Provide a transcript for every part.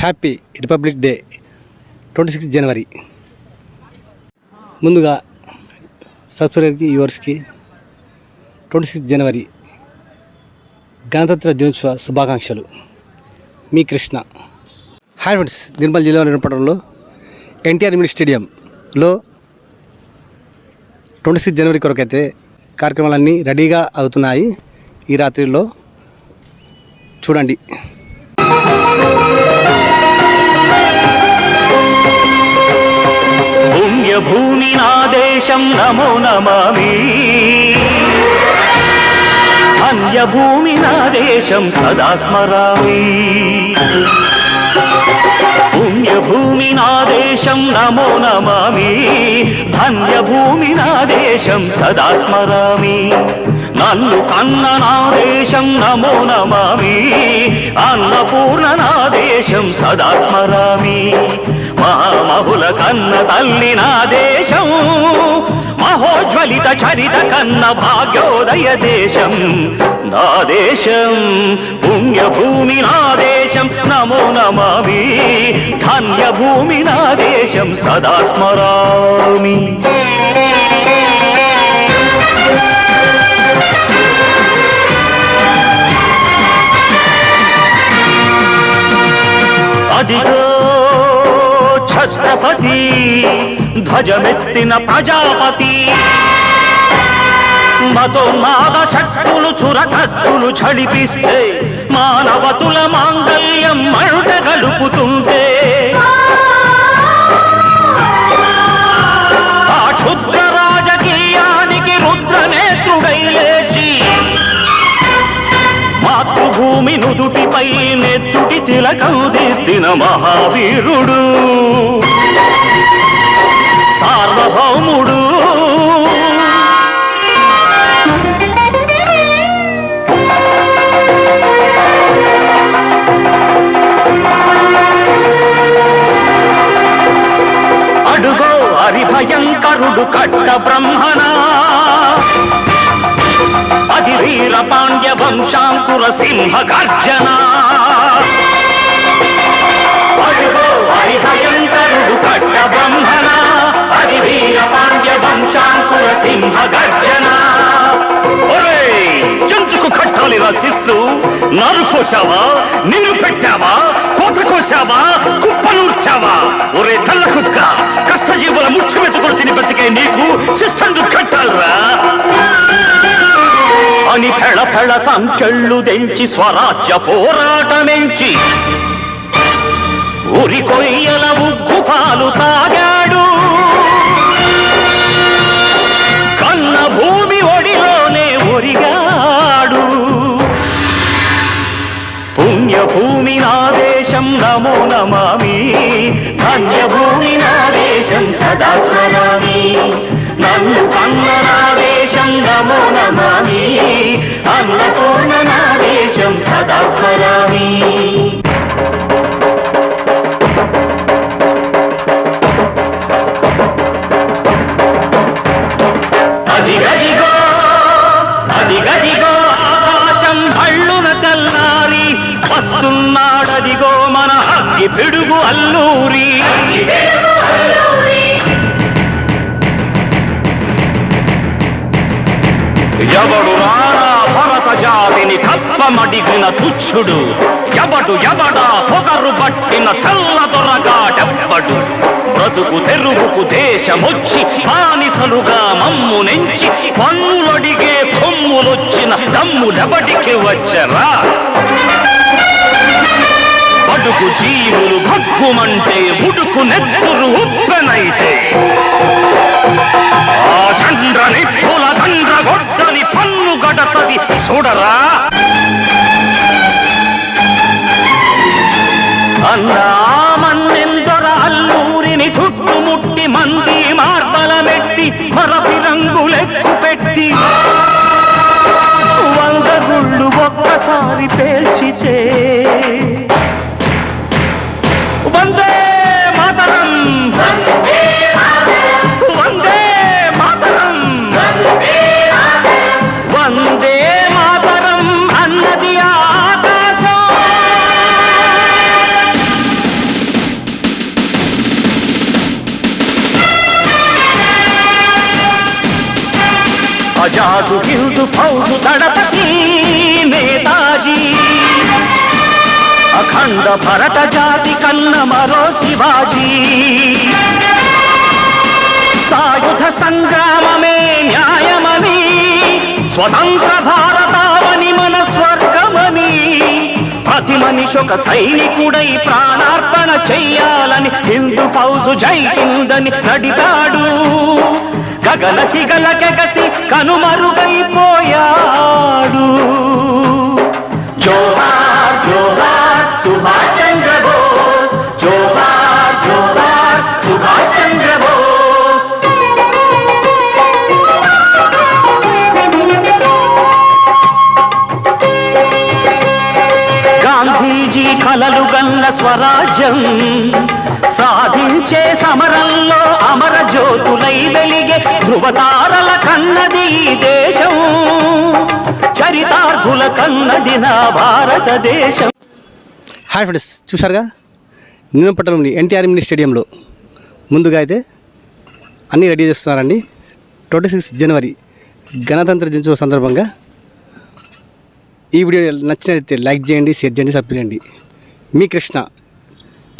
Happy republic day 26 జనవరి. ముందుగా సబ్స్క్రైబర్కి వ్యూవర్స్కి 26 జనవరి గణతంత్ర దినోత్సవ శుభాకాంక్షలు. మీ కృష్ణ. హాయ్ ఫ్రెండ్స్, నిర్మల్ జిల్లా నిర్మపట్నంలో ఎన్టీఆర్ మినీ స్టేడియంలో 26 జనవరి కొరకైతే కార్యక్రమాలన్నీ రెడీగా అవుతున్నాయి. ఈ రాత్రిలో చూడండి. పుణ్యభూమి నా దేశం నమో నమామి, అన్యభూమి నా దేశం సదా స్మరామి. పుణ్యభూమి నా దేశం నమో నమామి, ధన్యభూమి నా దేశం సదా స్మరామి. నన్ను కన్న నా దేశం నమో నమామి, అన్నపూర్ణ నా దేశం సదా స్మరామి. మహామహుల కన్న తల్లి నా దేశం, మహోజ్వలిత చరిత కన్న భాగ్యోదయ దేశం నా దేశం. పుణ్యభూమి నా దేశం నమో నమామి, ధన్యభూమి నా దేశం సదా స్మరామి. అదిగో ఛత్రపతి, ధ్వజమెత్తిన ప్రజాపతి. మతోన్మాద శక్తులు చురకత్తులు ఝడిపిస్తే, మానవతుల మాంగళ్యం మరుట గడుపుతుంటే, ఆ క్షుద్ర రాజకీయానికి రుద్రనేత్రుడై లేచి, మాతృభూమి నుదుటిపై నెత్తుటి తిలకం దిద్దిన మహావీరుడు, సార్వభౌముడు. అడుగో హరిభయంకరుడు కట్ట బ్రహ్మణ, అది వీర పాండ్య వంశాంకుర సింహ గర్జన. అడుగో హరిభయంకరుడు కట్ట బ్రహ్మణ, అది వీర పాండ్య వంశాంకుర సింహ గర్జన. జంతుకు కట్టాలి రచిస్తూ నారు కోసావా, నీరు పెట్టావా, కోత కోసావా, కుప్పనూర్చావా? ఒరే తల్ల కుక్క, కష్టజీవుల ముఖ్య మెతుకులు తిని బతికే నీకు శిస్తందుకు కట్టాలరా అని ఫెళ ఫెళ సంకెళ్ళు దెంచి స్వరాజ్య పోరాటమెంచి ఉరి కొయ్యల ఉగ్గు పాలు తాగాడు. కన్న భూమి ఒడిలోనే ఒరిగాడు. పుణ్యభూమి నా దేశం నమో నమామి, ధన్యభూమి నా దేశం సదా స్మరామి. నన్ను కన్న నా దేశం నమో నమామి, అన్నపూర్ణ నా దేశం సదా స్మరామి. అదిగదిగో అదిగదిగో ఆకాశం భళ్ళున తెల్లారి వస్తున్నాడదిగో మన అగ్గి పిడుగు అల్లూరి. ఎవడు రారా భరత జాతిని కప్పమడిగిన తుచ్చుడు, ఎవడు ఎవడా పొగరు పట్టిన చల్ల దొరగాడెవ్వడు. బ్రతుకు తెరువుకు దేశమొచ్చి బానిసలుగా మమ్ము నెంచి పన్నులడిగే కొమ్ములొచ్చిన దమ్ములెబడికి వచ్చరా? బడుకు జీవులు భగ్గుమంటే ఉడుకు నెత్తురు ఉప్పెనైతే, ఆ చంద్రని పుల దండ్ర గొడ్డని పన్ను గడతది చూడరా? అన్నా మన్నెందొర అల్లూరిని చుట్టుముట్టి మంది మార్బలమెట్టి మరపి రంగులెక్కు పెట్టి 100 గుళ్ళు ఒక్కసారి పేల్చితే, వందే మాతరం వందే మాతరం వందే మాతరం అన్నది ఆకాశం. సాక్షాతు హిందూ ఫౌజు దళపతి నేతాజీ, అఖండ భరత జాతి కన్న మరో శివాజీ. సాయుధ సంగ్రామమే న్యాయమని, స్వతంత్ర భారతావని మన స్వర్గమని, ప్రతి మనిషి ఒక సైనికుడై ప్రాణార్పణ చెయ్యాలని హిందూ ఫౌజు జై హిందని నడిపాడు. గగన సిగల కెగసి కనుమరుగైపోయాడు. జోహార్ జోహార్ సుభాష్ చంద్ర బోస్, జోహార్ జోహార్ సుభాష్ చంద్ర బోస్. గాంధీజీ కలలు గల్ల స్వరాజ్యం సాధించే సమరంలో అమర జ్యోతులై వెలిగే ధృవతారల కన్నది ఈ దేశం, చరితార్థుల కన్నది నా భారతదేశం. హాయ్ ఫ్రెండ్స్, చూసారుగా నిన్నపట్నంలోని ఎన్టీఆర్ మినీ స్టేడియంలో ముందుగా అయితే అన్నీ రెడీ చేస్తున్నారండి. 26 జనవరి గణతంత్ర దినోత్సవ సందర్భంగా ఈ వీడియో నచ్చినట్లయితే లైక్ చేయండి, షేర్ చేయండి, సబ్స్క్రైబ్ చేయండి. మీ కృష్ణ,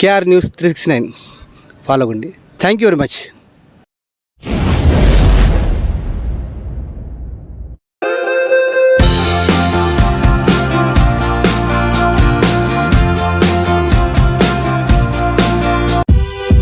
KR News 369 ఫాలో అవ్వండి. Thank you very much.